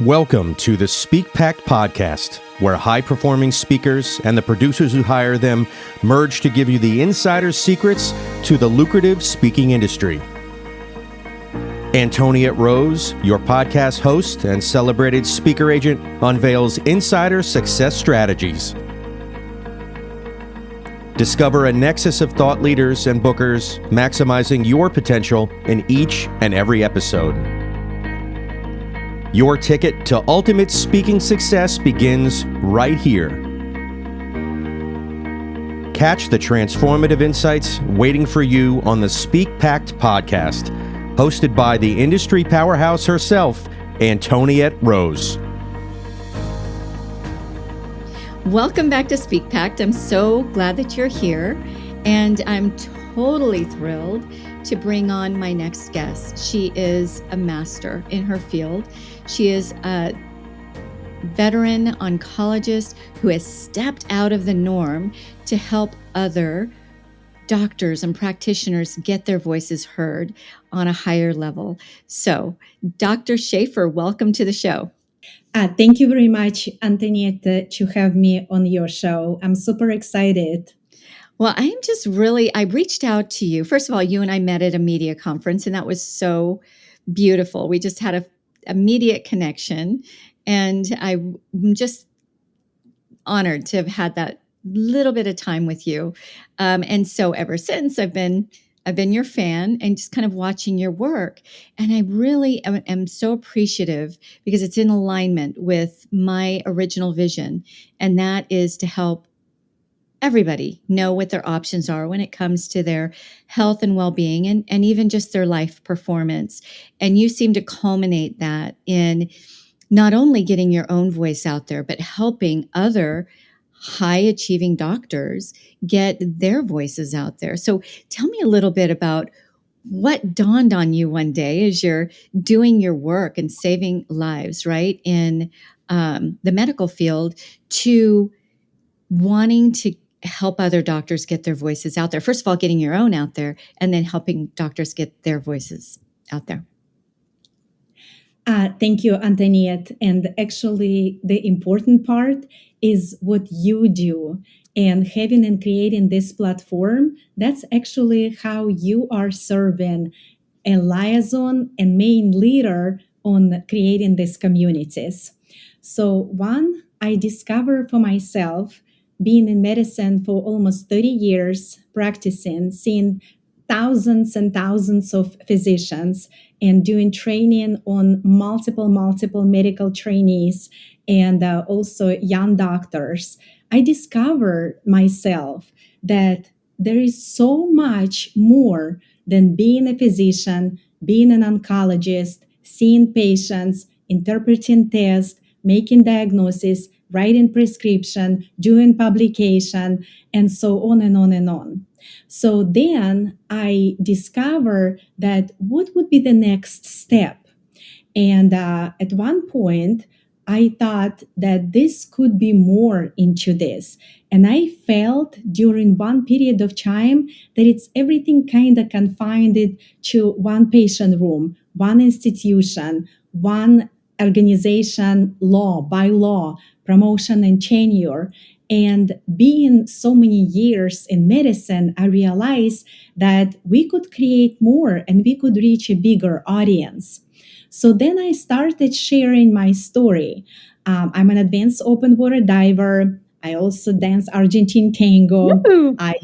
Welcome to the Speak Pact podcast, where high-performing speakers and the producers who hire them merge to give you the insider secrets to the lucrative speaking industry. Antoniette Rose, your podcast host and celebrated speaker agent, unveils insider success strategies. Discover a nexus of thought leaders and bookers, maximizing your potential in each and every episode. Your ticket to ultimate speaking success begins right here. Catch the transformative insights waiting for you on the Speak Pact podcast, hosted by the industry powerhouse herself, Antoniette Rose. Welcome back to Speak Pact. I'm so glad that you're here, and I'm totally thrilled to bring on my next guest. She is a master in her field. She is a veteran oncologist who has stepped out of the norm to help other doctors and practitioners get their voices heard on a higher level. So, Dr. Schafer, welcome to the show. Thank you very much, Antoniette, to have me on your show. I'm super excited. Well, I reached out to you. First of all, you and I met at a media conference, and that was so beautiful. We just had a immediate connection, and I'm just honored to have had that little bit of time with you. And so ever since, I've been your fan and just kind of watching your work. And I really am so appreciative because it's in alignment with my original vision. And that is to help everybody know what their options are when it comes to their health and well-being and even just their life performance. And you seem to culminate that in not only getting your own voice out there, but helping other high-achieving doctors get their voices out there. So tell me a little bit about what dawned on you one day as you're doing your work and saving lives, right, in the medical field, to wanting to help other doctors get their voices out there. First of all, getting your own out there, and then helping doctors get their voices out there. Thank you, Antoniette. And actually, the important part is what you do. And having and creating this platform, that's actually how you are serving a liaison and main leader on creating these communities. So one, I discovered for myself, being in medicine for almost 30 years, practicing, seeing thousands and thousands of physicians and doing training on multiple medical trainees and also young doctors, I discovered myself that there is so much more than being a physician, being an oncologist, seeing patients, interpreting tests, making diagnosis, writing prescription, doing publication, and so on and on and on. So then I discovered that what would be the next step? And at one point, I thought that this could be more into this. And I felt during one period of time that it's everything kind of confined it to one patient room, one institution, one organization, by law, promotion and tenure. And being so many years in medicine, I realized that we could create more and we could reach a bigger audience. So then I started sharing my story. I'm an advanced open water diver. I also dance Argentine tango. Woo! I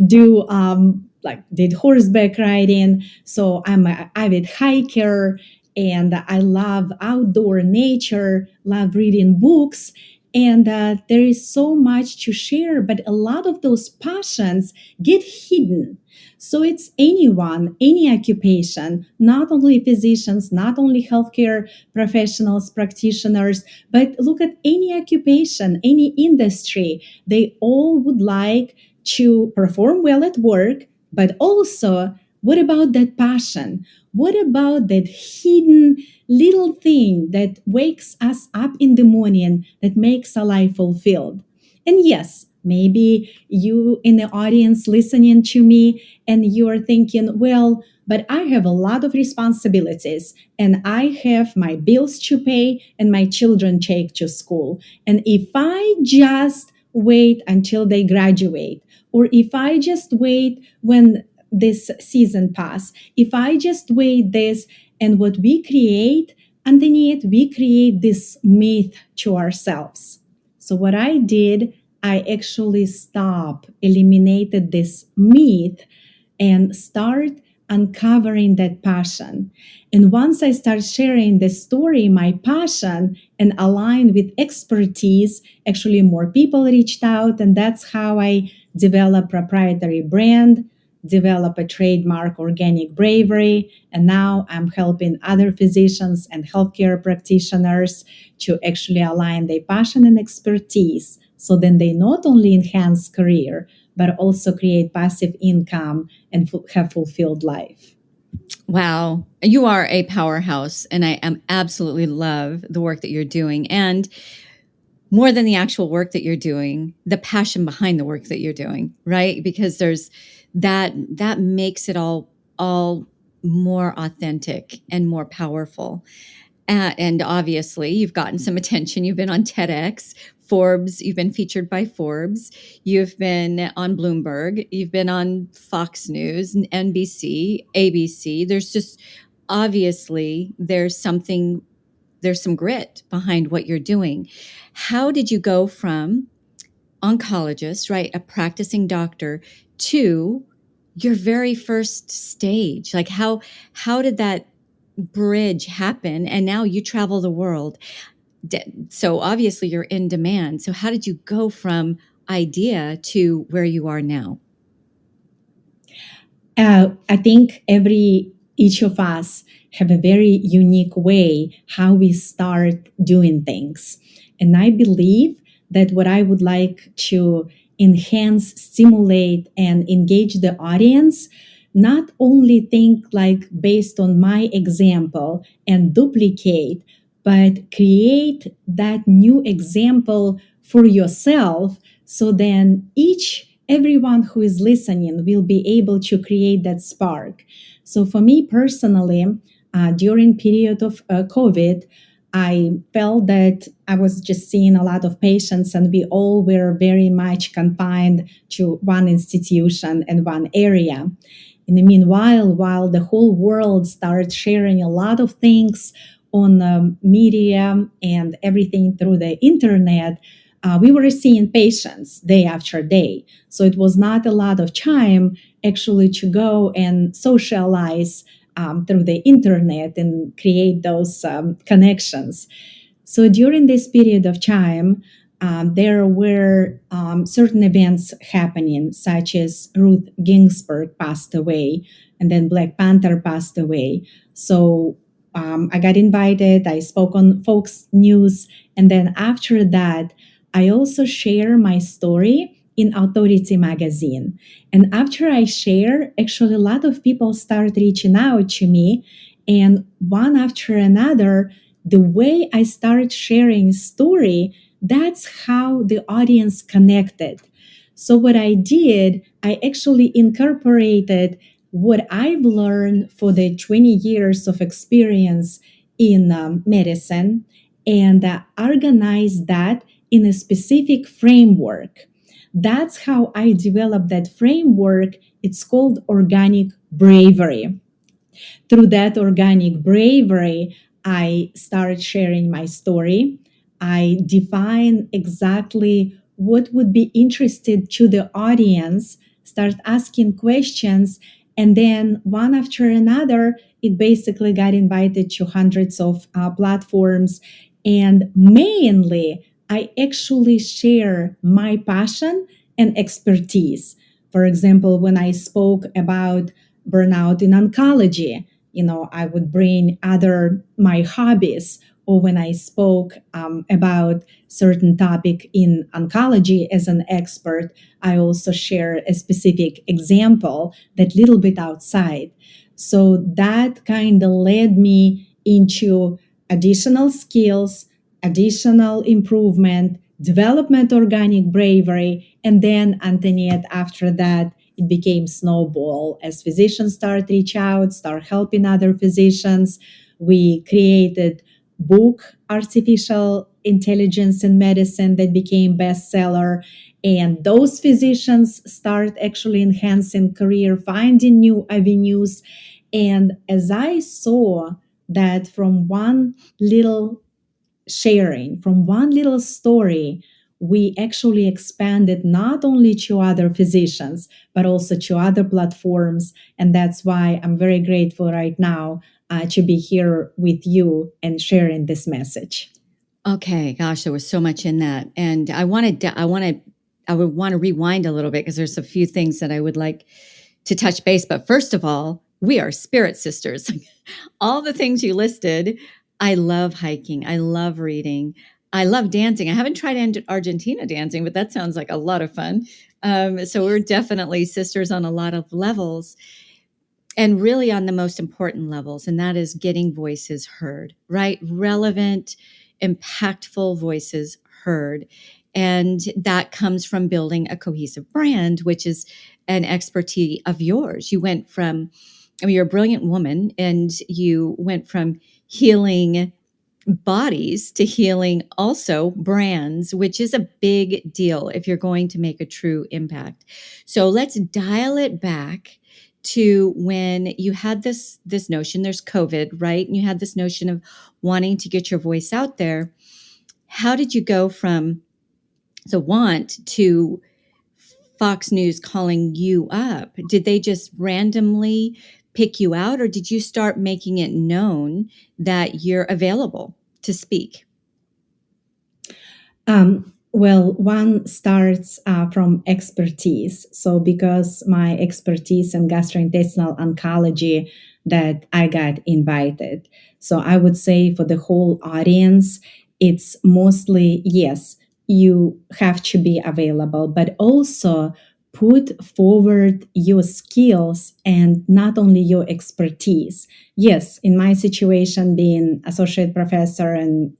did horseback riding. So I'm an avid hiker, and I love outdoor nature, love reading books. And there is so much to share, but a lot of those passions get hidden. So it's anyone, any occupation, not only physicians, not only healthcare professionals, practitioners, but look at any occupation, any industry. They all would like to perform well at work, but also, what about that passion? What about that hidden little thing that wakes us up in the morning that makes our life fulfilled? And yes, maybe you in the audience listening to me and you are thinking, well, but I have a lot of responsibilities and I have my bills to pay and my children take to school. And if I just wait until they graduate, or if I just wait when this season pass, if I just wait this, and what we create, Antoniette, we create this myth to ourselves. So what I did, I actually eliminated this myth and start uncovering that passion. And once I start sharing the story, my passion, and aligned with expertise, actually more people reached out. And that's how I developed proprietary brand, develop a trademark organic bravery. And now I'm helping other physicians and healthcare practitioners to actually align their passion and expertise. So then they not only enhance career, but also create passive income and have fulfilled life. Wow. You are a powerhouse, and I am absolutely love the work that you're doing. And more than the actual work that you're doing, the passion behind the work that you're doing, right? Because there's that makes it all more authentic and more powerful. And obviously, you've gotten some attention. You've been on TEDx, Forbes. You've been featured by Forbes. You've been on Bloomberg. You've been on Fox News, NBC, ABC. There's just obviously there's some grit behind what you're doing. How did you go from oncologist, right, a practicing doctor, to your very first stage? Like how did that bridge happen? And now you travel the world. So obviously you're in demand. So how did you go from idea to where you are now? I think each of us have a very unique way how we start doing things. And I believe that what I would like to enhance, stimulate, and engage the audience, not only think like based on my example and duplicate, but create that new example for yourself. So then everyone who is listening will be able to create that spark. So for me personally, during period of COVID, I felt that I was just seeing a lot of patients and we all were very much confined to one institution and one area. In the meanwhile, while the whole world started sharing a lot of things on media and everything through the internet, we were seeing patients day after day. So it was not a lot of time actually to go and socialize through the internet and create those connections. So during this period of time, there were certain events happening, such as Ruth Ginsburg passed away, and then Black Panther passed away. So I got invited, I spoke on Fox News, and then after that, I also share my story in Authority magazine. And after I share, actually a lot of people started reaching out to me, and one after another, the way I started sharing story, that's how the audience connected. So what I did, I actually incorporated what I've learned for the 20 years of experience in medicine and organized that in a specific framework. That's how I developed that framework. It's called organic bravery. Through that organic bravery, I started sharing my story. I define exactly what would be interested to the audience, start asking questions, and then one after another, it basically got invited to hundreds of platforms. And mainly, I actually share my passion and expertise. For example, when I spoke about burnout in oncology, I would bring other my hobbies, or when I spoke about certain topic in oncology as an expert, I also share a specific example that little bit outside. So that kind of led me into additional skills, additional improvement, development organic bravery, and then Antoniette after that it became snowball as physicians start reach out, start helping other physicians. We created book Artificial Intelligence in Medicine that became bestseller, and those physicians start actually enhancing career, finding new avenues. And as I saw that from one little sharing, from one little story, we actually expanded not only to other physicians, but also to other platforms. And that's why I'm very grateful right now to be here with you and sharing this message. Okay, gosh, there was so much in that, and I would want to rewind a little bit because there's a few things that I would like to touch base. But first of all, we are spirit sisters. All the things you listed, I love hiking. I love reading. I love dancing. I haven't tried Argentina dancing, but that sounds like a lot of fun. So we're definitely sisters on a lot of levels, and really on the most important levels, and that is getting voices heard, right? Relevant, impactful voices heard. And that comes from building a cohesive brand, which is an expertise of yours. You went from, I mean, you're a brilliant woman, and you went from healing bodies to healing also brands, which is a big deal if you're going to make a true impact. So let's dial it back to when you had this notion. There's COVID, right? And you had this notion of wanting to get your voice out there. How did you go from the want to Fox News calling you up? Did they just randomly pick you out, or did you start making it known that you're available to speak? Well, one starts from expertise. So, because my expertise in gastrointestinal oncology, that I got invited. So, I would say for the whole audience, it's mostly yes, you have to be available, but also put forward your skills and not only your expertise. Yes, in my situation, being associate professor and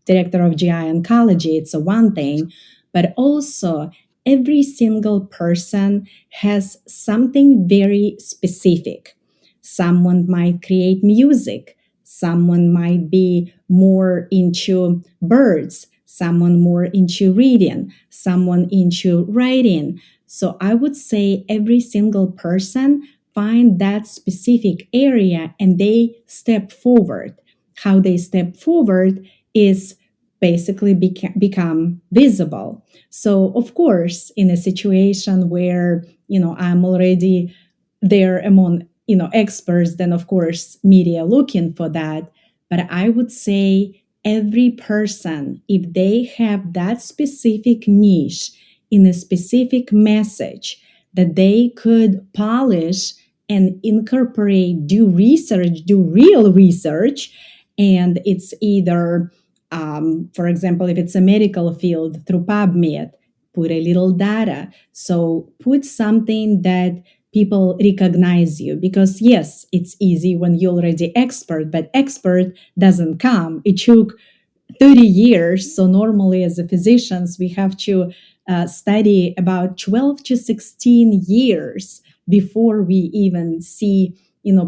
director of GI oncology, it's a one thing, but also every single person has something very specific. Someone might create music, someone might be more into birds, someone more into reading, someone into writing. So I would say every single person find that specific area and they step forward. How they step forward is basically become visible. So, of course, in a situation where I'm already there among experts, then of course media looking for that. But I would say every person, if they have that specific niche in a specific message that they could polish and incorporate, do research, do real research, and it's either for example, if it's a medical field, through PubMed, put a little data. So put something that people recognize you, because yes, it's easy when you're already expert, but expert doesn't come. It took 30 years. So normally as a physicians, we have to study about 12 to 16 years before we even see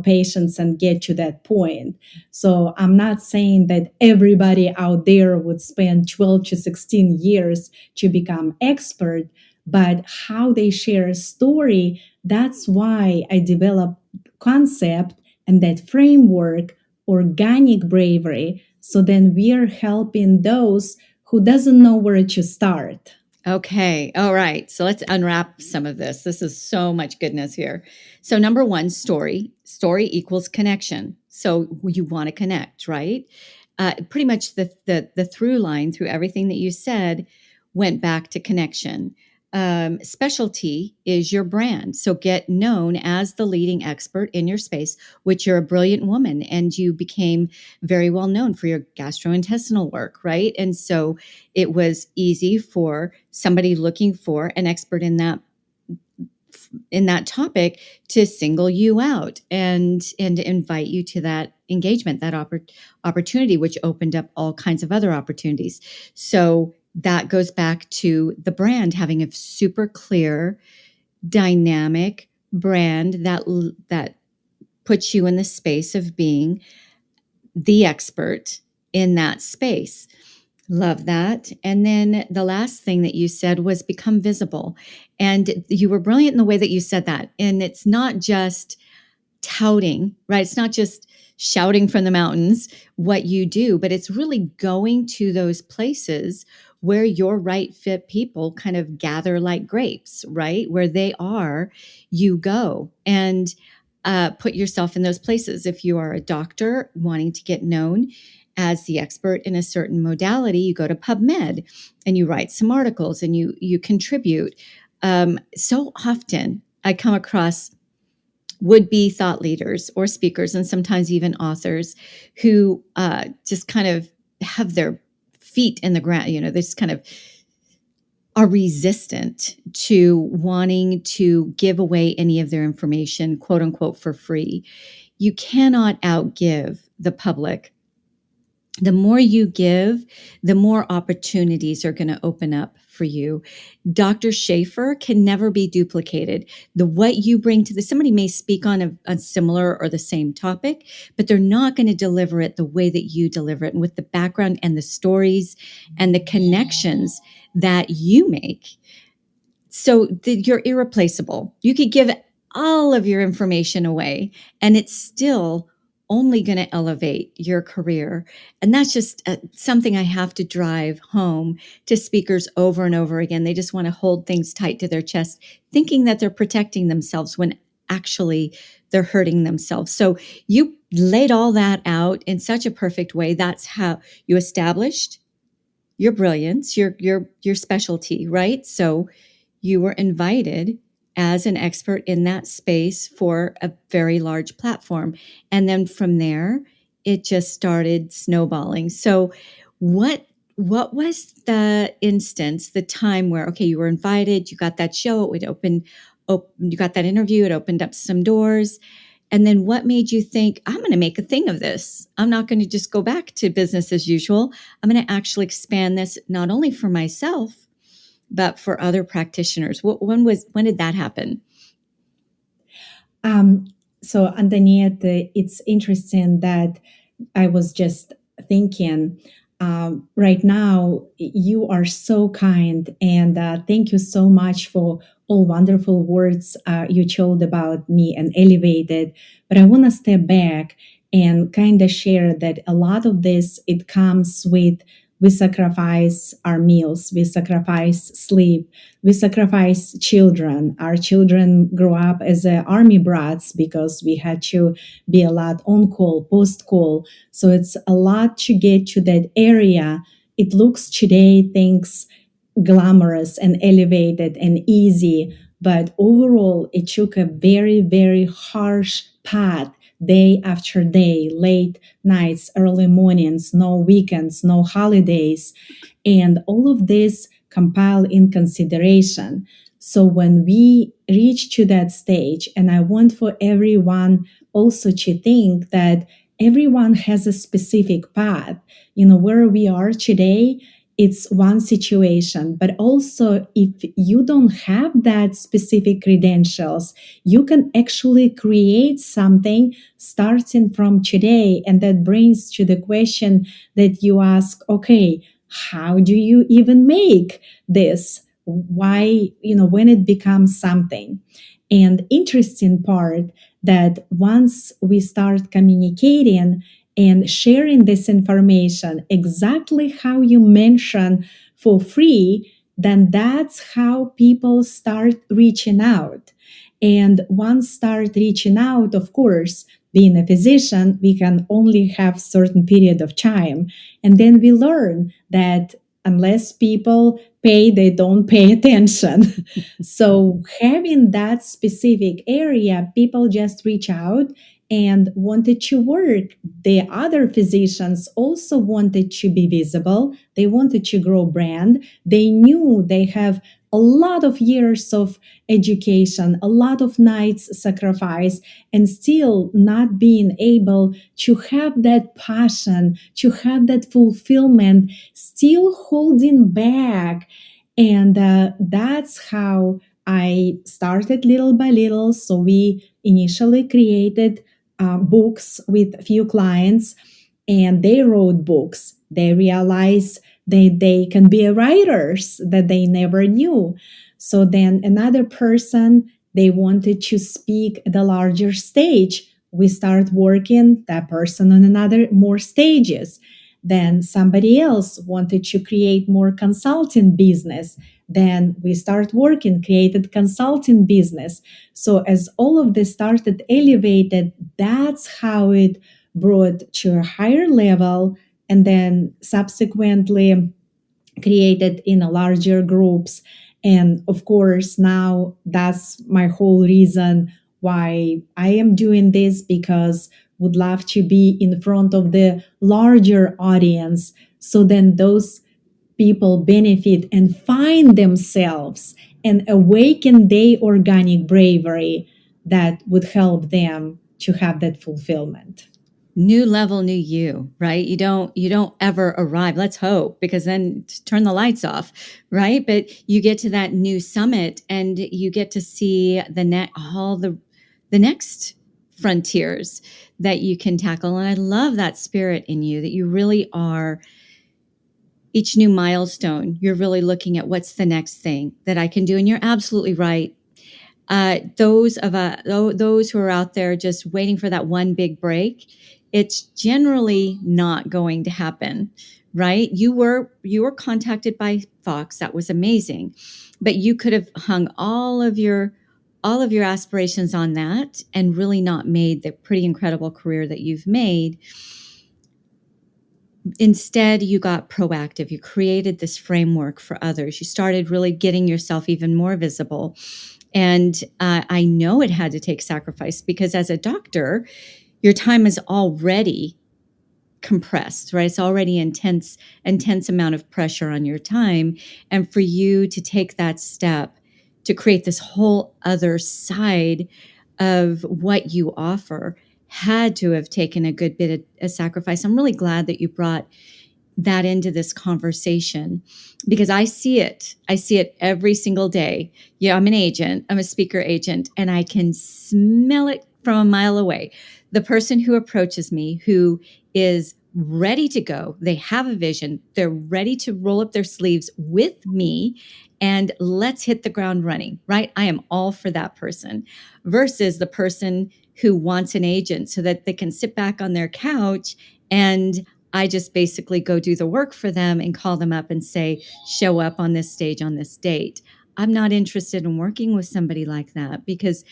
patients and get to that point. So I'm not saying that everybody out there would spend 12 to 16 years to become expert, but how they share a story, that's why I developed concept and that framework, organic bravery. So then we are helping those who doesn't know where to start. Okay. All right. So let's unwrap some of this. This is so much goodness here. So number one, story. Story equals connection. So you want to connect, right? Pretty much the through line through everything that you said went back to connection. Specialty is your brand. So get known as the leading expert in your space, which you're a brilliant woman, and you became very well known for your gastrointestinal work, right? And so it was easy for somebody looking for an expert in that topic to single you out and invite you to that engagement, that opportunity, which opened up all kinds of other opportunities. So that goes back to the brand having a super clear, dynamic brand that puts you in the space of being the expert in that space. Love that. And then the last thing that you said was become visible. And you were brilliant in the way that you said that. And it's not just touting, right? It's not just shouting from the mountains what you do, but it's really going to those places where your right fit people kind of gather like grapes, right? Where they are, you go and put yourself in those places. If you are a doctor wanting to get known as the expert in a certain modality, you go to PubMed and you write some articles and you contribute. So often I come across would-be thought leaders or speakers and sometimes even authors who just kind of have their feet in the ground. They just kind of are resistant to wanting to give away any of their information, quote unquote, for free. You cannot outgive the public. The more you give, the more opportunities are going to open up for you. Dr. Schafer can never be duplicated. What you bring to somebody may speak on a similar or the same topic, but they're not going to deliver it the way that you deliver it, and with the background and the stories and the connections that you make. So you're irreplaceable. You could give all of your information away and it's still only going to elevate your career. And that's just something I have to drive home to speakers over and over again. They just want to hold things tight to their chest, thinking that they're protecting themselves when actually they're hurting themselves. So you laid all that out in such a perfect way. That's how you established your brilliance, your specialty, right? So you were invited as an expert in that space for a very large platform. And then from there, it just started snowballing. So what was the instance, the time where, okay, you were invited, you got that show, you got that interview, it opened up some doors. And then what made you think, I'm going to make a thing of this? I'm not going to just go back to business as usual. I'm going to actually expand this not only for myself, but for other practitioners. When did that happen? So Antoniette, it's interesting that I was just thinking, right now, you are so kind, and thank you so much for all wonderful words you told about me and elevated. But I want to step back and kind of share that a lot of this, it comes with we sacrifice our meals, we sacrifice sleep, we sacrifice children. Our children grow up as army brats because we had to be a lot on call, post call. So it's a lot to get to that area. It looks today things glamorous and elevated and easy, but overall it took a very, very harsh path, day after day, late nights, early mornings, no weekends, no holidays, and all of this compile in consideration. So when we reach to that stage, and I want for everyone also to think that everyone has a specific path. Where we are today, it's one situation, but also if you don't have that specific credentials, you can actually create something starting from today. And that brings to the question that you ask, okay, how do you even make this? Why, when it becomes something? And interesting part that once we start communicating and sharing this information exactly how you mention for free, then that's how people start reaching out. And once start reaching out, of course, being a physician, we can only have certain period of time. And then we learn that unless people pay, they don't pay attention. So having that specific area, people just reach out and wanted to work. The other physicians also wanted to be visible. They wanted to grow brand. They knew they have a lot of years of education, a lot of nights sacrifice, and still not being able to have that passion, to have that fulfillment, still holding back. And that's how I started little by little. So we initially created books with a few clients, and they wrote books. They realized they can be writers that they never knew. So then another person, they wanted to speak at a larger stage. We start working that person on another more stages. Then somebody else wanted to create more consulting business. Then we start working, created consulting business. So as all of this started elevated, that's how it brought to a higher level, and then subsequently created in a larger groups. And of course, now that's my whole reason why I am doing this, because would love to be in front of the larger audience, so then those people benefit and find themselves and awaken their organic bravery that would help them to have that fulfillment. New level, new you, right? You don't ever arrive. Let's hope, because then turn the lights off, right? But you get to that new summit and you get to see all the next frontiers that you can tackle. And I love that spirit in you, that you really are, each new milestone, you're really looking at what's the next thing that I can do. And you're absolutely right. Those who are out there just waiting for that one big break, it's generally not going to happen, right? You were contacted by Fox. That was amazing, but you could have hung all of your aspirations on that and really not made the pretty incredible career that you've made. Instead, you got proactive. You created this framework for others. You started really getting yourself even more visible. And I know it had to take sacrifice, because as a doctor, your time is already compressed, right? It's already intense amount of pressure on your time. And for you to take that step to create this whole other side of what you offer had to have taken a good bit of sacrifice. I'm really glad that you brought that into this conversation, because I see it every single day. Yeah, I'm a speaker agent, and I can smell it from a mile away. The person who approaches me, who is ready to go, they have a vision, they're ready to roll up their sleeves with me and let's hit the ground running, right? I am all for that person, versus the person who wants an agent so that they can sit back on their couch and I just basically go do the work for them and call them up and say, show up on this stage on this date. I'm not interested in working with somebody like that, because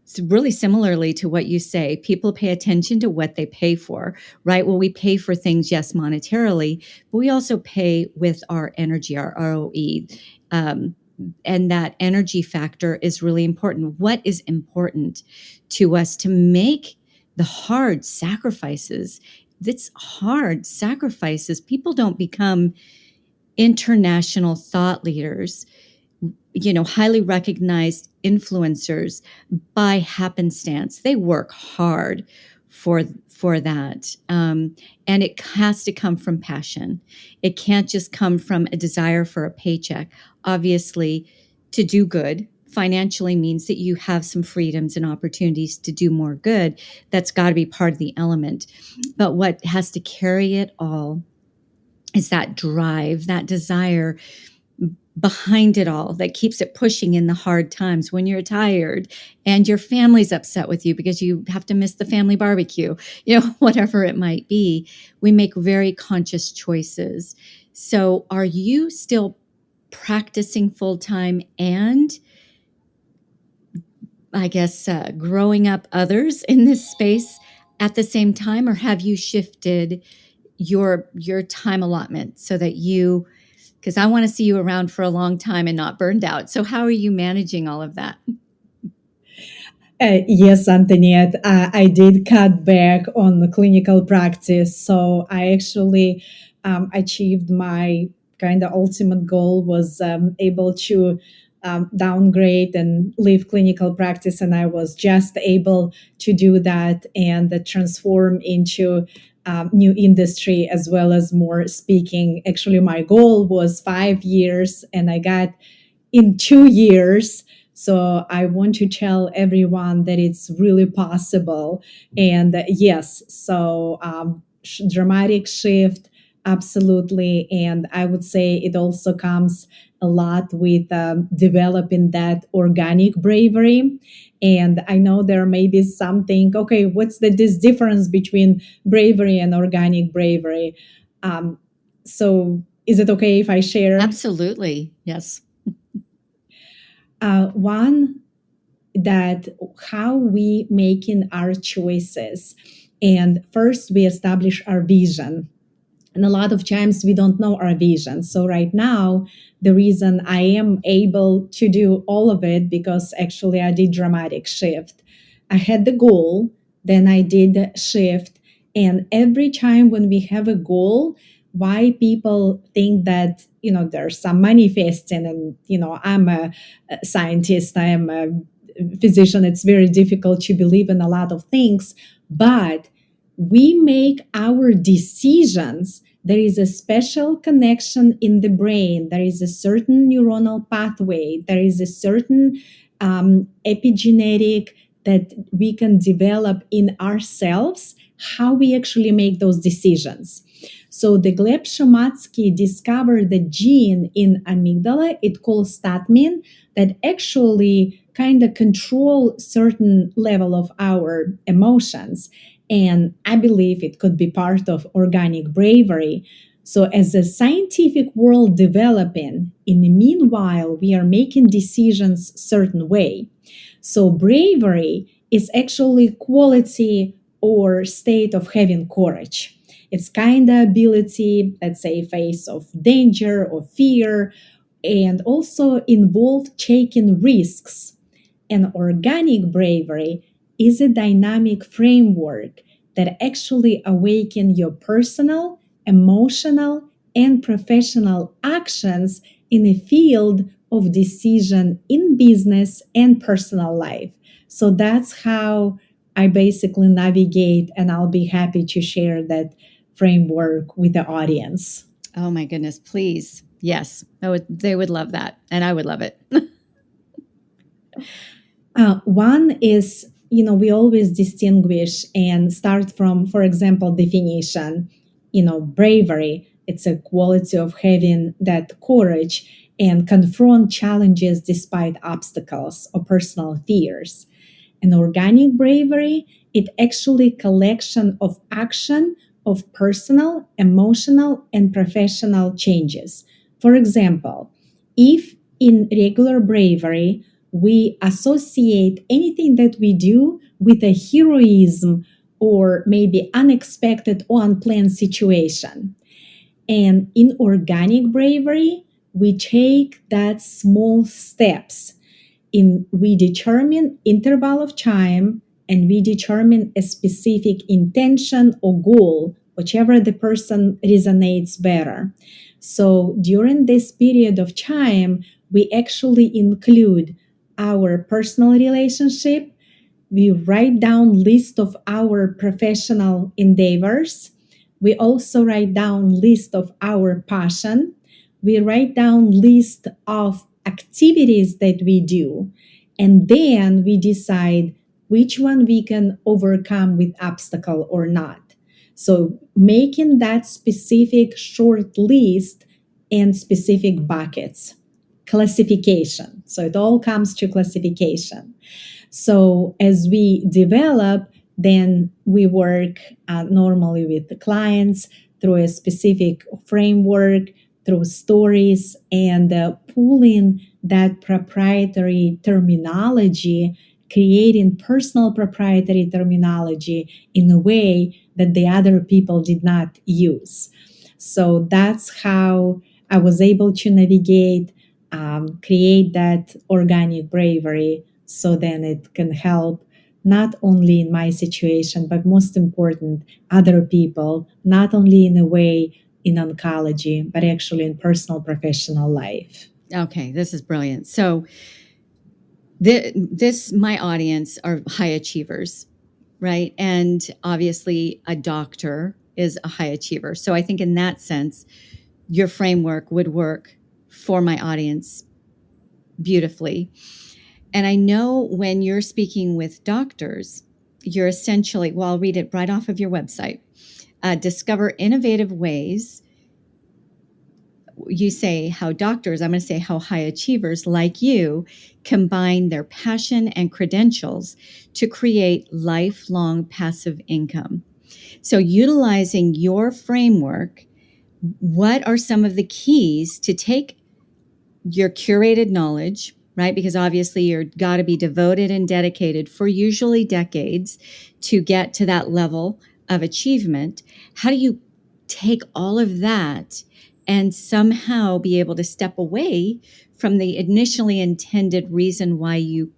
it's really similarly to what you say. People pay attention to what they pay for, right? Well, we pay for things, yes, monetarily, but we also pay with our energy, our ROE. And that energy factor is really important. What is important to us to make the hard sacrifices? It's hard sacrifices. People don't become international thought leaders, highly recognized influencers by happenstance. They work hard for that. And it has to come from passion. It can't just come from a desire for a paycheck. Obviously, to do good financially means that you have some freedoms and opportunities to do more good. That's got to be part of the element. But what has to carry it all is that drive, that desire behind it all, that keeps it pushing in the hard times when you're tired and your family's upset with you because you have to miss the family barbecue, whatever it might be. We make very conscious choices. So are you still practicing full time and, I guess, growing up others in this space at the same time, or have you shifted your time allotment so that because I want to see you around for a long time and not burned out. So how are you managing all of that? Yes, Antoniette, I did cut back on the clinical practice. So I actually achieved my kind of ultimate goal was able to downgrade and leave clinical practice, and I was just able to do that and transform into new industry as well as more speaking. Actually, my goal was 5 years, and I got in 2 years. So I want to tell everyone that it's really possible. And yes, so dramatic shift, absolutely. And I would say it also comes a lot with developing that organic bravery. And I know there may be something, okay, what's this difference between bravery and organic bravery? So is it okay if I share? Absolutely. Yes. One, that how we making our choices, and first we establish our vision, and a lot of times we don't know our vision. So right now, the reason I am able to do all of it, because actually I did dramatic shift. I had the goal, then I did the shift. And every time when we have a goal, why people think that, there's some manifesting, and, I'm a scientist, I am a physician. It's very difficult to believe in a lot of things, but we make our decisions. There is a special connection in the brain. There is a certain neuronal pathway. There is a certain epigenetic that we can develop in ourselves, how we actually make those decisions. So the Gleb Shomatsky discovered the gene in amygdala, it called stathmin, that actually kind of control certain level of our emotions. And I believe it could be part of organic bravery. So as the scientific world developing, in the meanwhile, we are making decisions certain way. So bravery is actually quality or state of having courage. It's kind of ability, let's say, face of danger or fear, and also involve taking risks. And organic bravery is a dynamic framework that actually awaken your personal, emotional, and professional actions in a field of decision in business and personal life. So that's how I basically navigate, and I'll be happy to share that framework with the audience. Oh my goodness, please. Yes. They would love that. And I would love it. One is, we always distinguish and start from, for example, definition. Bravery, it's a quality of having that courage and confront challenges despite obstacles or personal fears. And organic bravery, it actually collection of action of personal, emotional, and professional changes. For example, if in regular bravery, we associate anything that we do with a heroism or maybe unexpected or unplanned situation. And in organic bravery, we take that small steps. We determine interval of time, and we determine a specific intention or goal, whichever the person resonates better. So during this period of time, we actually include our personal relationship. We write down list of our professional endeavors. We also write down list of our passion. We write down list of activities that we do. And then we decide which one we can overcome with obstacle or not. So making that specific short list and specific buckets. Classification. So it all comes to classification. So as we develop, then we work normally with the clients through a specific framework, through stories, and pulling that proprietary terminology, creating personal proprietary terminology in a way that the other people did not use. So that's how I was able to navigate, create that organic bravery, so then it can help not only in my situation, but most important, other people, not only in a way in oncology, but actually in personal professional life. Okay, this is brilliant. So my audience are high achievers, right? And obviously a doctor is a high achiever. So I think in that sense, your framework would work for my audience beautifully. And I know when you're speaking with doctors, you're essentially, well, I'll read it right off of your website. Discover innovative ways. You say how doctors, I'm going to say how high achievers like you combine their passion and credentials to create lifelong passive income. So, utilizing your framework, what are some of the keys to take your curated knowledge, right? Because obviously you're got to be devoted and dedicated for usually decades to get to that level of achievement. How do you take all of that and somehow be able to step away from the initially intended reason why you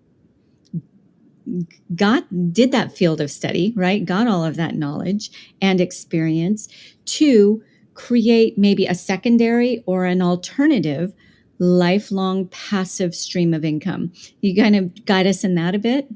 did that field of study, right? Got all of that knowledge and experience to create maybe a secondary or an alternative lifelong passive stream of income. You kind of guide us in that a bit?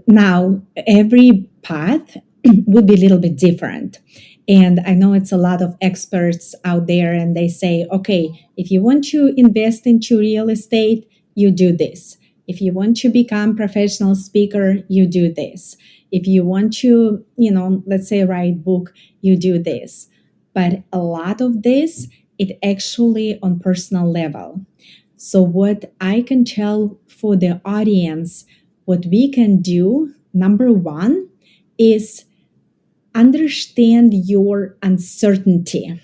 Now, every path would be a little bit different. And I know it's a lot of experts out there, and they say, okay, if you want to invest into real estate, you do this. If you want to become professional speaker, you do this. If you want to, let's say write book, you do this. But a lot of this, it actually on personal level. So what I can tell for the audience, what we can do, number one, is understand your uncertainty.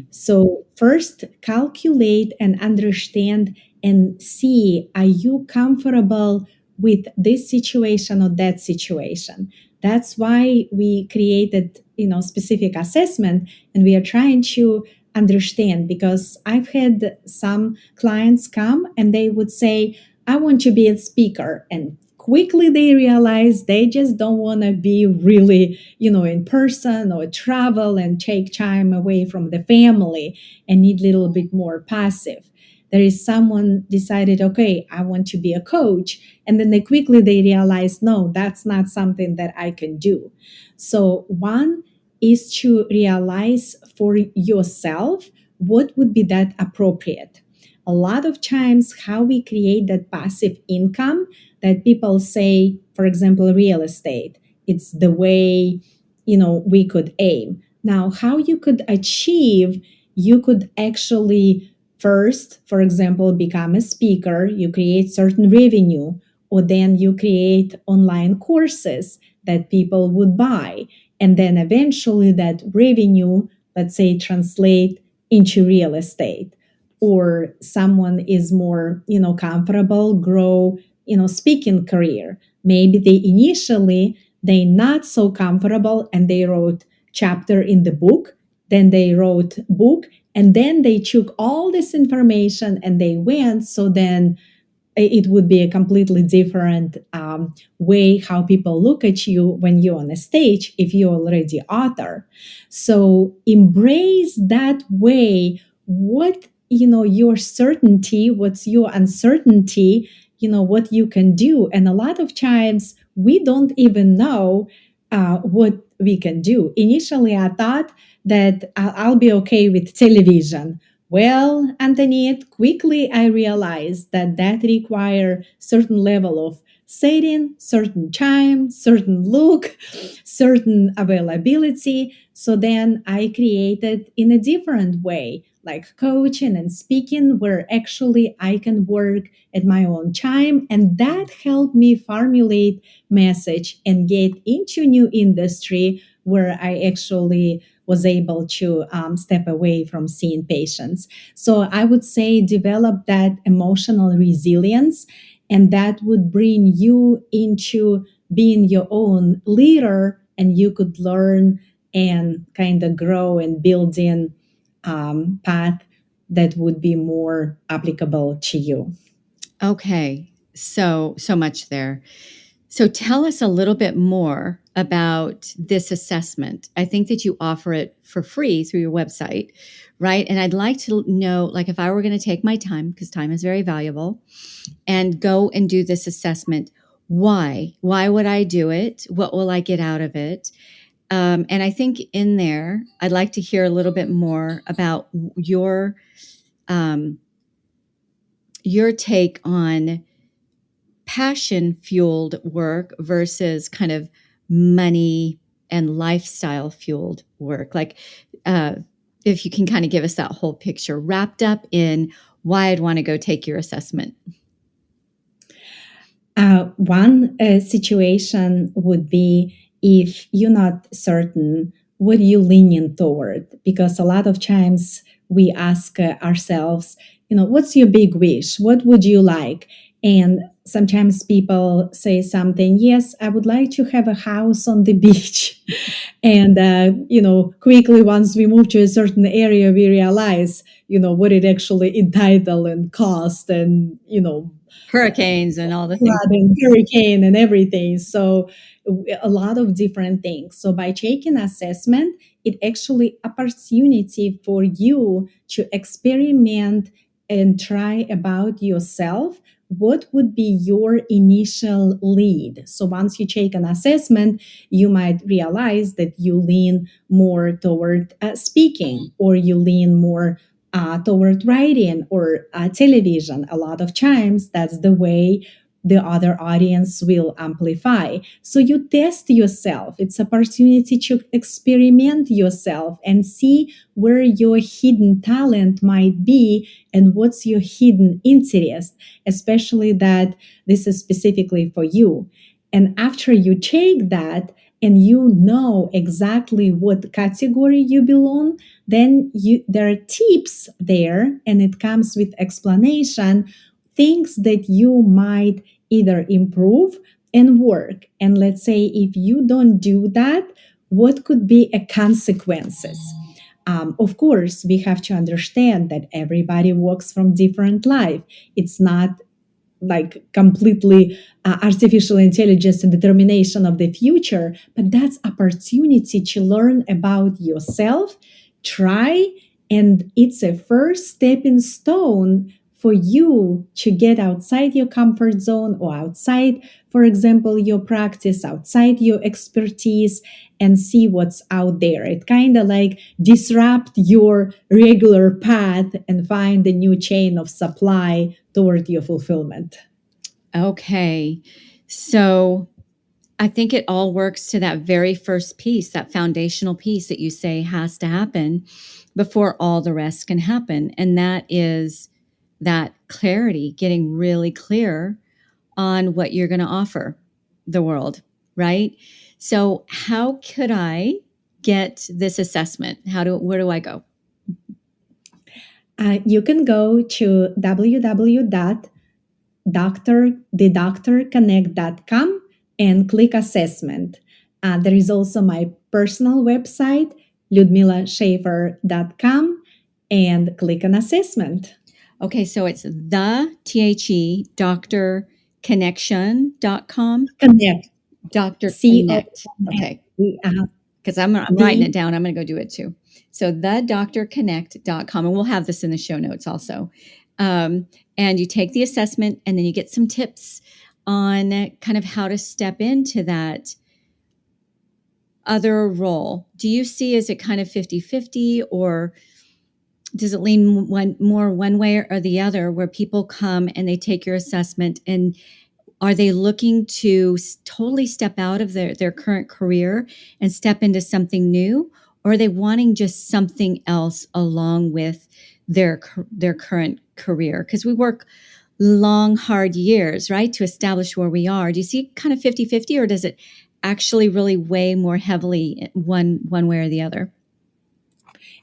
So first, calculate and understand and see, are you comfortable with this situation or that situation? That's why we created, specific assessment, and we are trying to understand, because I've had some clients come and they would say, I want to be a speaker, and quickly they realize they just don't want to be really, in person or travel and take time away from the family and need a little bit more passive. There is someone decided, okay, I want to be a coach. And then they realize, no, that's not something that I can do. So one is to realize for yourself, what would be that appropriate? A lot of times how we create that passive income that people say, for example, real estate, it's the way, we could aim. Now, how you could achieve, you could actually first, for example, become a speaker, you create certain revenue, or then you create online courses that people would buy. And then eventually that revenue, let's say, translate into real estate. Or someone is more, comfortable, grow, speaking career. Maybe they not so comfortable and they wrote chapter in the book, then they wrote book, and then they took all this information and they went. So then it would be a completely different way how people look at you when you're on a stage if you're already author. So embrace that way. What your certainty, what's your uncertainty, what you can do. And a lot of times we don't even know what we can do. Initially I thought that I'll be okay with television. Well, Antoniette, quickly I realized that require certain level of setting, certain time, certain look, certain availability. So then I created in a different way, like coaching and speaking, where actually I can work at my own time. And that helped me formulate message and get into new industry where I actually was able to step away from seeing patients. So I would say develop that emotional resilience, and that would bring you into being your own leader, and you could learn and kind of grow and build in path that would be more applicable to you. Okay. So much there. So tell us a little bit more about this assessment. I think that you offer it for free through your website, right? And I'd like to know, like, if I were going to take my time, because time is very valuable, and go and do this assessment, why? Why would I do it? What will I get out of it? And I think in there, I'd like to hear a little bit more about your take on passion fueled work versus kind of money and lifestyle fueled work. Like, if you can kind of give us that whole picture wrapped up in why I'd want to go take your assessment. One situation would be if you're not certain what you're leaning toward, because a lot of times we ask ourselves, what's your big wish? What would you like? And sometimes people say something, yes, I would like to have a house on the beach. And, quickly once we move to a certain area, we realize, what it actually entitled and cost and, Hurricanes and all the things. flood and hurricane and everything. So a lot of different things. So by taking assessment, it actually opportunity for you to experiment and try about yourself. What would be your initial lead? So once you take an assessment, you might realize that you lean more toward speaking, or you lean more toward writing or television. A lot of times, that's the way the other audience will amplify. So you test yourself. It's an opportunity to experiment yourself and see where your hidden talent might be and what's your hidden interest, especially that this is specifically for you. And after you take that and you know exactly what category you belong, then there are tips there, and it comes with explanation, things that you might either improve and work. And let's say if you don't do that, what could be a consequences? Of course, we have to understand that everybody works from different life. It's not like completely artificial intelligence and determination of the future, but that's opportunity to learn about yourself, try, and it's a first stepping stone for you to get outside your comfort zone or outside, for example, your practice, outside your expertise, and see what's out there. It kind of like disrupt your regular path and find a new chain of supply toward your fulfillment. Okay. So I think it all works to that very first piece, that foundational piece that you say has to happen before all the rest can happen. And that is that clarity, getting really clear on what you're going to offer the world, right? So how could I get this assessment? Where do I go? You can go to www.thedoctorconnect.com and click assessment. There is also my personal website, liudmilaschafer.com, and click on assessment. Okay, so it's doctorconnection.com. Connect. Dr. C-O-N-N-E. Connect. Okay. Because I'm writing it down. I'm going to go do it too. So thedoctorconnect.com, and we'll have this in the show notes also. And you take the assessment, and then you get some tips on kind of how to step into that other role. Do you see, is it kind of 50-50, or does it lean more one way or the other, where people come and they take your assessment, and are they looking to totally step out of their current career and step into something new? Or are they wanting just something else along with their current career? Because we work long, hard years, right, to establish where we are. Do you see kind of 50-50, or does it actually really weigh more heavily one way or the other?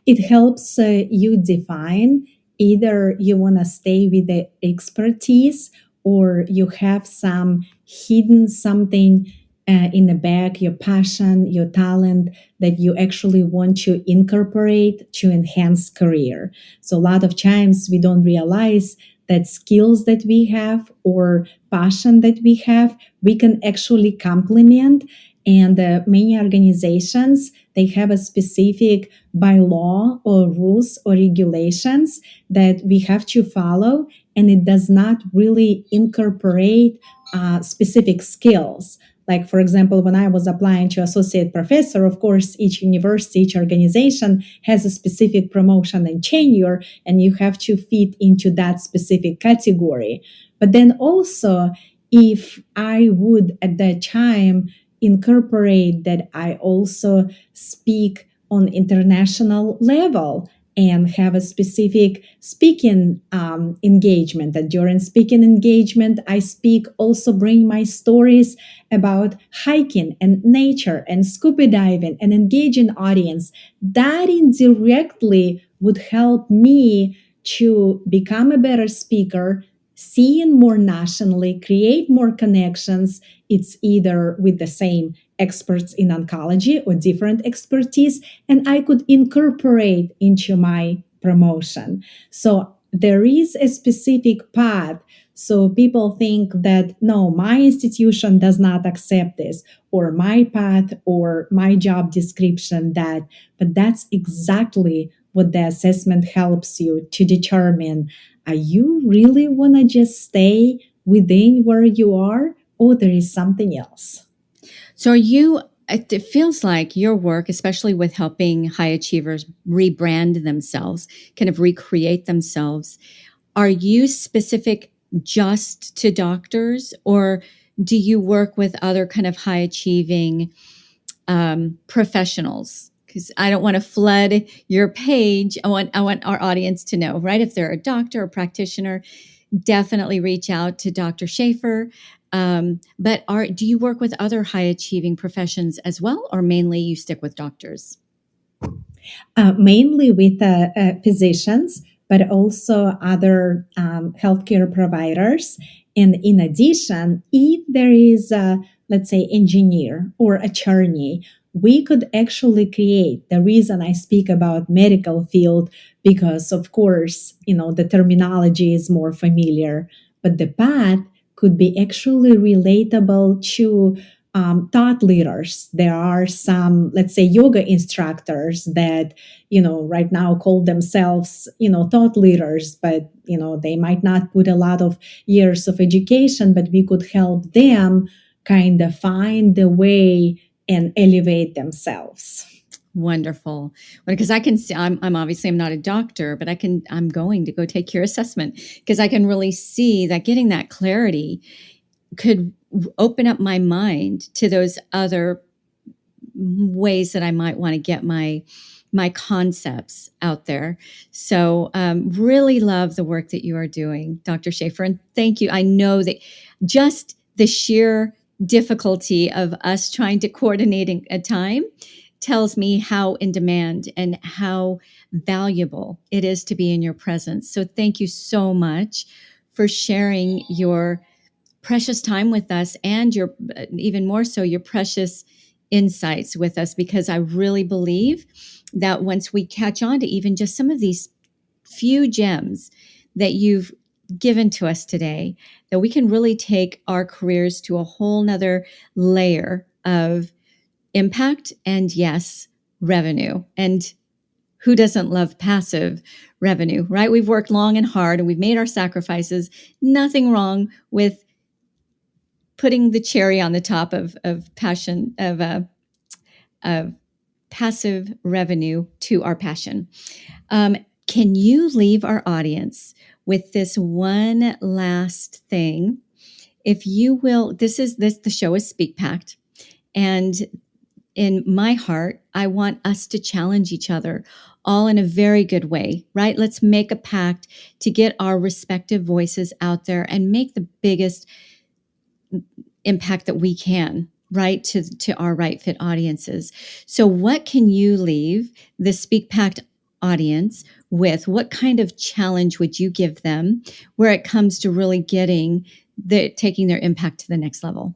It helps you define either you want to stay with the expertise, or you have some hidden something in the back, your passion, your talent that you actually want to incorporate to enhance career. So a lot of times we don't realize that skills that we have or passion that we have, we can actually complement. And many organizations, they have a specific bylaw or rules or regulations that we have to follow, and it does not really incorporate specific skills. Like, for example, when I was applying to associate professor, of course, each university, each organization has a specific promotion and tenure, and you have to fit into that specific category. But then also, if I would at that time incorporate that I also speak on international level and have a specific speaking engagement, that during speaking engagement I speak, also bring my stories about hiking and nature and scuba diving and engage an audience, that indirectly would help me to become a better speaker, seeing more nationally, create more connections. It's either with the same experts in oncology or different expertise, and I could incorporate into my promotion. So there is a specific path. So people think that, no, my institution does not accept this, or my path or my job description that, but that's exactly what the assessment helps you to determine. Are you really want to just stay within where you are, or there is something else? So it feels like your work, especially with helping high achievers rebrand themselves, kind of recreate themselves, are you specific just to doctors, or do you work with other kind of high achieving professionals? Because I don't want to flood your page. I want our audience to know, right? If they're a doctor or practitioner, definitely reach out to Dr. Schafer. But do you work with other high achieving professions as well, or mainly you stick with doctors? Mainly with physicians, but also other healthcare providers. And in addition, if there is a, let's say, engineer or attorney, we could actually create, the reason I speak about medical field, because of course, the terminology is more familiar, but the path could be actually relatable to thought leaders. There are some, let's say, yoga instructors that, right now call themselves, thought leaders, but, they might not put a lot of years of education, but we could help them kind of find the way and elevate themselves. Wonderful. Because I can see, I'm obviously I'm not a doctor, but I'm going to go take your assessment, because I can really see that getting that clarity could open up my mind to those other ways that I might want to get my concepts out there. So really love the work that you are doing, Dr. Schafer, and thank you. I know that just the sheer difficulty of us trying to coordinate a time tells me how in demand and how valuable it is to be in your presence. So thank you so much for sharing your precious time with us, and your even more so your precious insights with us, because I really believe that once we catch on to even just some of these few gems that you've given to us today, that we can really take our careers to a whole nother layer of impact and, yes, revenue. And who doesn't love passive revenue, right? We've worked long and hard and we've made our sacrifices. Nothing wrong with putting the cherry on the top of passion of passive revenue to our passion. Can you leave our audience with this one last thing? If you will, the show is Speak Pact, and in my heart, I want us to challenge each other, all in a very good way, right? Let's make a pact to get our respective voices out there and make the biggest impact that we can, right, to our right fit audiences. So what can you leave the Speak Pact audience with? What kind of challenge would you give them where it comes to really taking their impact to the next level?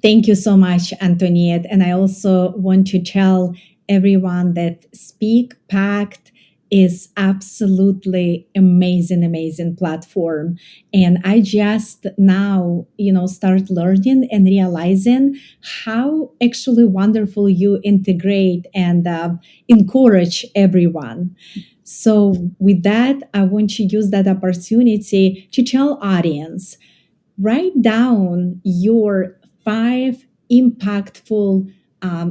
Thank you so much, Antoniette. And I also want to tell everyone that Speak Pact is absolutely amazing platform. And I just now, start learning and realizing how actually wonderful you integrate and encourage everyone. So with that, I want to use that opportunity to tell audience, write down your 5 impactful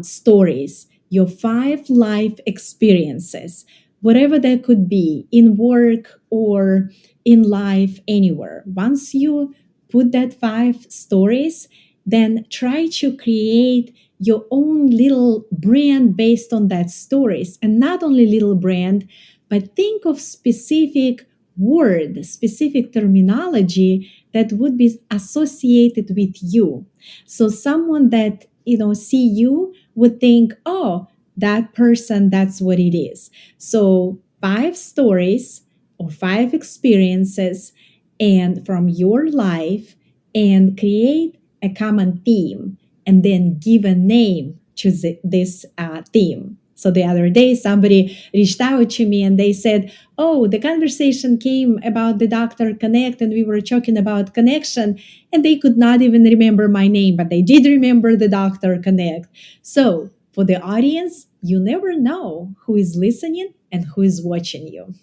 stories, your 5 life experiences, whatever that could be in work or in life, anywhere. Once you put that 5 stories, then try to create your own little brand based on that stories, and not only little brand, but think of specific word, specific terminology that would be associated with you. So someone that, see you would think, oh, that person, that's what it is. So 5 stories or 5 experiences and from your life, and create a common theme, and then give a name to this theme. So the other day, somebody reached out to me and they said, oh, the conversation came about the Doctor Connect, and we were talking about connection, and they could not even remember my name, but they did remember the Doctor Connect. So for the audience, you never know who is listening and who is watching you.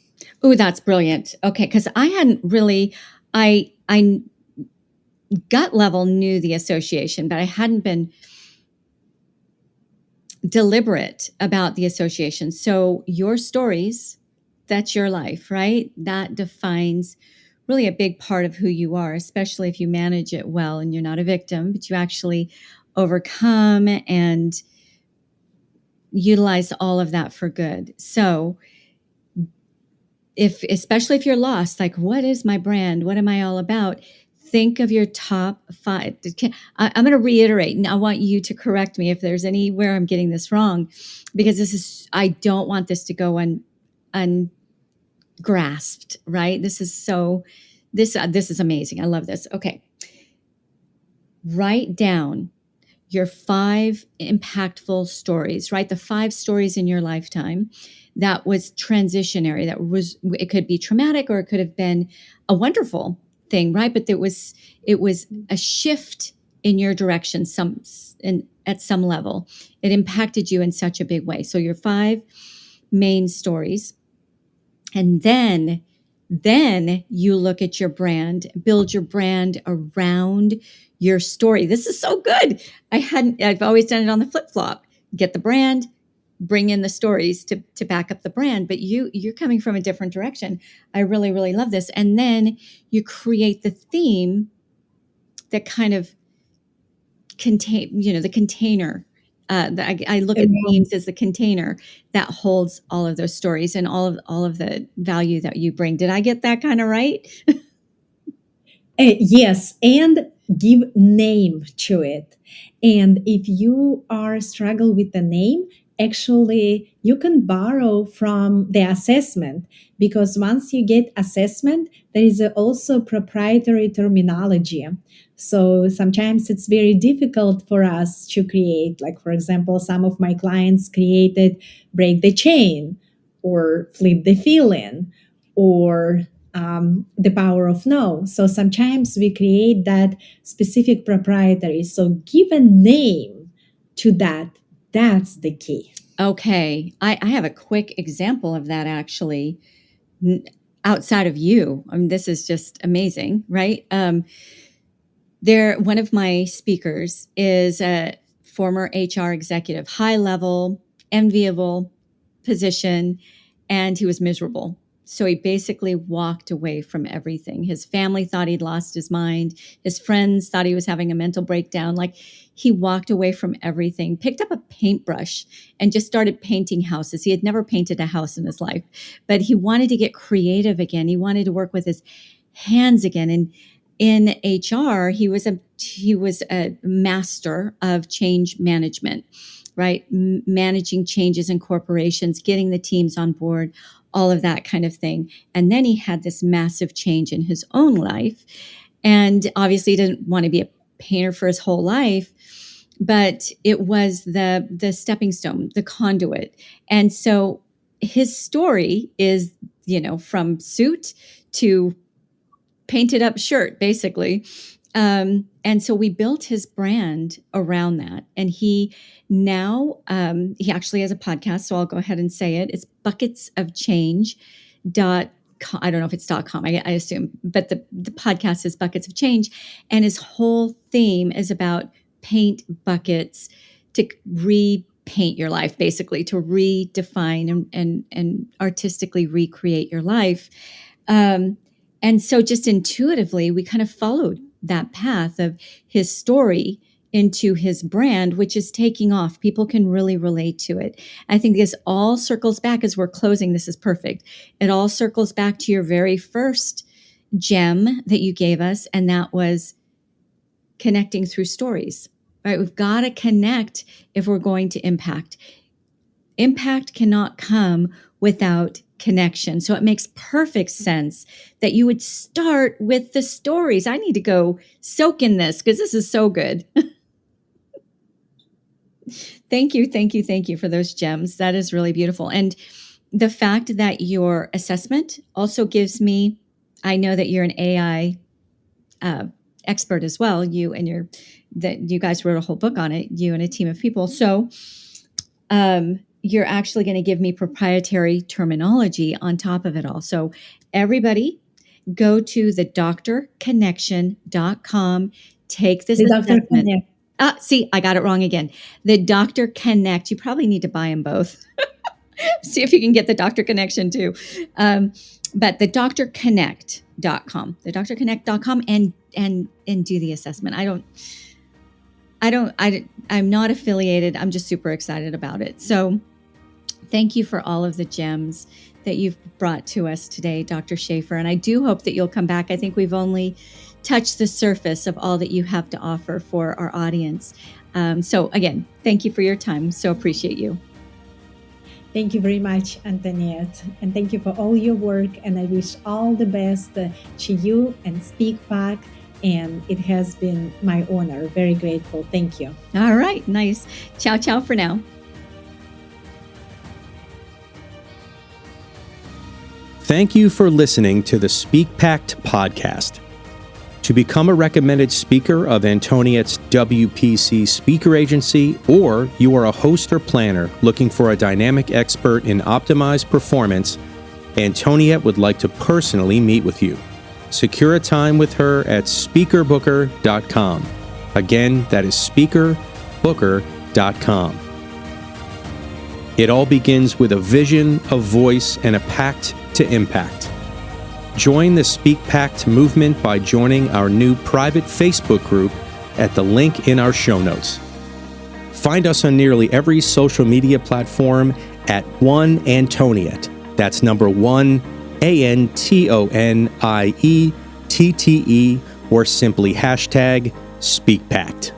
Oh, that's brilliant. Okay, because I hadn't really, I gut level knew the association, but I hadn't been deliberate about the association. So your stories, that's your life, right? That defines really a big part of who you are, especially if you manage it well and you're not a victim, but you actually overcome and utilize all of that for good. So especially if you're lost, like, what is my brand? What am I all about? Think of your top 5. I'm going to reiterate, and I want you to correct me if there's anywhere I'm getting this wrong, because I don't want this to go ungrasped, right? This is amazing. I love this. Okay. Write down your 5 impactful stories, right? The 5 stories in your lifetime that was transitionary, it could be traumatic or it could have been a wonderful thing, right? But it was a shift in your direction at some level. It impacted you in such a big way. So your 5 main stories. And then you look at your brand, build your brand around your story. This is so good. I've always done it on the flip-flop. Get the brand, bring in the stories to back up the brand, but you're coming from a different direction. I really, really love this. And then you create the theme that kind of the container. I look at themes as the container that holds all of those stories and all of the value that you bring. Did I get that kind of right? Yes, and give name to it. And if you are struggle with the name, actually you can borrow from the assessment, because once you get assessment, there is also proprietary terminology. So sometimes it's very difficult for us to create, like for example, some of my clients created break the chain or flip the feeling or the power of no. So sometimes we create that specific proprietary. So give a name to that. That's the key. Okay. I have a quick example of that actually outside of you. I mean, this is just amazing, right? One of my speakers is a former HR executive, high level, enviable position, and he was miserable. So he basically walked away from everything. His family thought he'd lost his mind. His friends thought he was having a mental breakdown. Like, he walked away from everything, picked up a paintbrush and just started painting houses. He had never painted a house in his life, but he wanted to get creative again. He wanted to work with his hands again. And in HR, he was a master of change management, right? Managing changes in corporations, getting the teams on board, all of that kind of thing. And then he had this massive change in his own life. And obviously he didn't want to be a painter for his whole life, but it was the stepping stone, the conduit. And so his story is, from suit to painted up shirt, basically. And so we built his brand around that. And he actually has a podcast. So I'll go ahead and say it. It's bucketsofchange.com. I don't know if it's .com, I assume, but the podcast is Buckets of Change. And his whole theme is about paint buckets to repaint your life, basically, to redefine and artistically recreate your life. And so just intuitively, we kind of followed that path of his story into his brand, which is taking off. People can really relate to it. I think this all circles back as we're closing. This is perfect. It all circles back to your very first gem that you gave us, and that was connecting through stories, right? We've got to connect if we're going to impact. Impact cannot come without connection. So it makes perfect sense that you would start with the stories. I need to go soak in this because this is so good. Thank you for those gems. That is really beautiful. And the fact that your assessment also gives me, I know that you're an AI expert as well. You guys wrote a whole book on it, you and a team of people. So you're actually going to give me proprietary terminology on top of it all. So everybody go to thedoctorconnection.com, take this assessment. See, I got it wrong again. The Doctor Connect. You probably need to buy them both. See if you can get the Doctor Connection too. But thedoctorconnect.com, thedoctorconnect.com and do the assessment. I'm not affiliated. I'm just super excited about it. So thank you for all of the gems that you've brought to us today, Dr. Schafer. And I do hope that you'll come back. I think we've only touched the surface of all that you have to offer for our audience. So again, thank you for your time. So appreciate you. Thank you very much, Antoniette. And thank you for all your work. And I wish all the best to you and SpeakPack. And it has been my honor. Very grateful. Thank you. All right. Nice. Ciao, ciao for now. Thank you for listening to the SpeakPact podcast. To become a recommended speaker of Antoniette's WPC speaker agency, or you are a host or planner looking for a dynamic expert in optimized performance, Antoniette would like to personally meet with you. Secure a time with her at speakerbooker.com. Again, that is speakerbooker.com. It all begins with a vision, a voice, and a pact to impact. Join the SpeakPact movement by joining our new private Facebook group at the link in our show notes. Find us on nearly every social media platform at One Antoniette. That's number 1, ANTONIETTE, or simply hashtag SpeakPact.